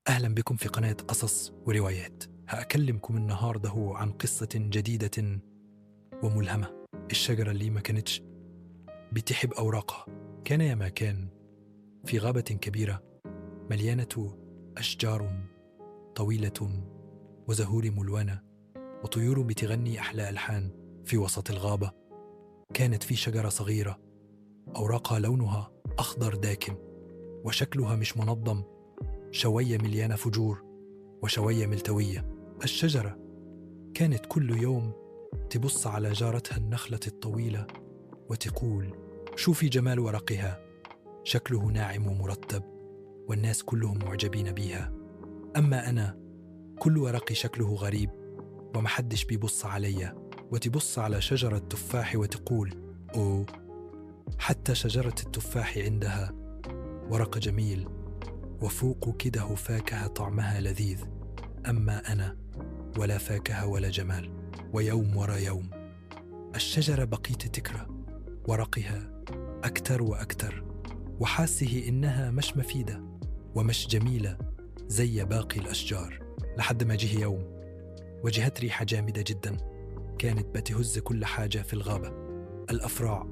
أهلا بكم في قناة قصص وروايات. هأكلمكم النهاردة عن قصة جديدة وملهمة. الشجرة اللي ما كانتش بتحب أوراقها. كان يا ما كان في غابة كبيرة مليانة أشجار طويلة وزهور ملونة وطيور بتغني أحلى ألحان. في وسط الغابة كانت في شجرة صغيرة أوراقها لونها أخضر داكن وشكلها مش منظم، شوية مليانة فجور وشوية ملتوية. الشجرة كانت كل يوم تبص على جارتها النخلة الطويلة وتقول: شوفي جمال ورقها، شكله ناعم ومرتب والناس كلهم معجبين بيها. أما أنا كل ورقي شكله غريب ومحدش بيبص عليا. وتبص على شجرة تفاح وتقول: أوه، حتى شجرة التفاح عندها ورق جميل وفوق كده فاكهة طعمها لذيذ. أما أنا ولا فاكهة ولا جمال. ويوم ورا يوم الشجرة بقيت تكره ورقها أكتر وأكتر، وحاسه إنها مش مفيدة ومش جميلة زي باقي الأشجار. لحد ما جه يوم وجهت ريحة جامدة جدا كانت بتهز كل حاجة في الغابة. الأفراع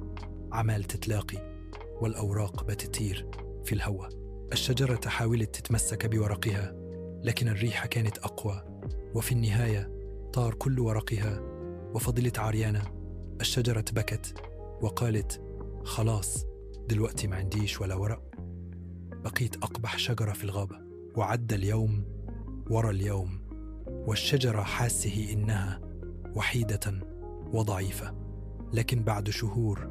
عمال تتلاقي والأوراق بتطير في الهواء. الشجرة حاولت تتمسك بورقها لكن الريحة كانت أقوى، وفي النهاية طار كل ورقها وفضلت عريانة. الشجرة بكت وقالت: خلاص دلوقتي ما عنديش ولا ورق. بقيت أقبح شجرة في الغابة. وعد اليوم ورا اليوم والشجرة حاسه إنها وحيدة وضعيفة. لكن بعد شهور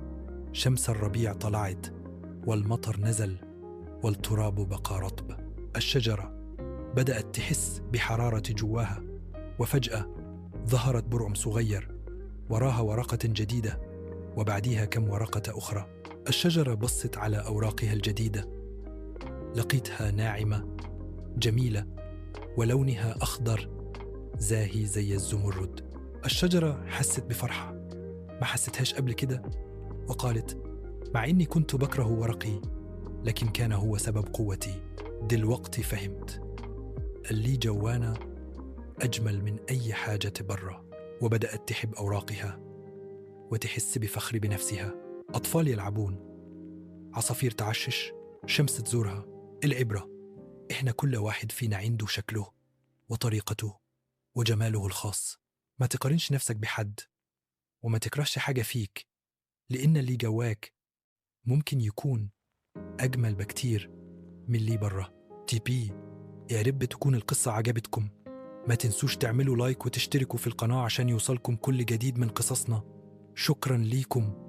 شمس الربيع طلعت والمطر نزل والتراب بقى رطب. الشجرة بدأت تحس بحرارة جواها، وفجأة ظهرت برعم صغير وراها ورقة جديدة وبعديها كم ورقة أخرى. الشجرة بصت على أوراقها الجديدة، لقيتها ناعمة جميلة ولونها أخضر زاهي زي الزمرد. الشجرة حست بفرحة ما حستهاش قبل كده وقالت: مع إني كنت بكره ورقي لكن كان هو سبب قوتي. دلوقتي فهمت اللي جوانا أجمل من أي حاجة برا. وبدأت تحب أوراقها وتحس بفخر بنفسها. أطفال يلعبون، عصافير تعشش، شمس تزورها. العبرة إحنا كل واحد فينا عنده شكله وطريقته وجماله الخاص. ما تقارنش نفسك بحد وما تكرهش حاجة فيك، لأن اللي جواك ممكن يكون أجمل بكتير من اللي برا. تي يا رب تكون القصة عجبتكم. ما تنسوش تعملوا لايك وتشتركوا في القناة عشان يوصلكم كل جديد من قصصنا. شكرا ليكم.